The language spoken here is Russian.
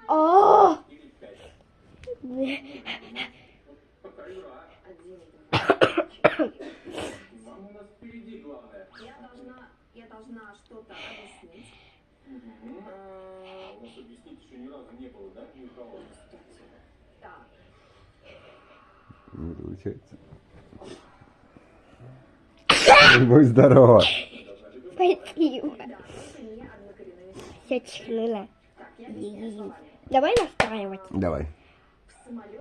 О! Я должна что-то объяснить. У нас объяснить еще ни разу не было, да? Ни у кого. Так. Не получается. Будь здорова. Спасибо. Все чихнула. Давай настраивать. Давай.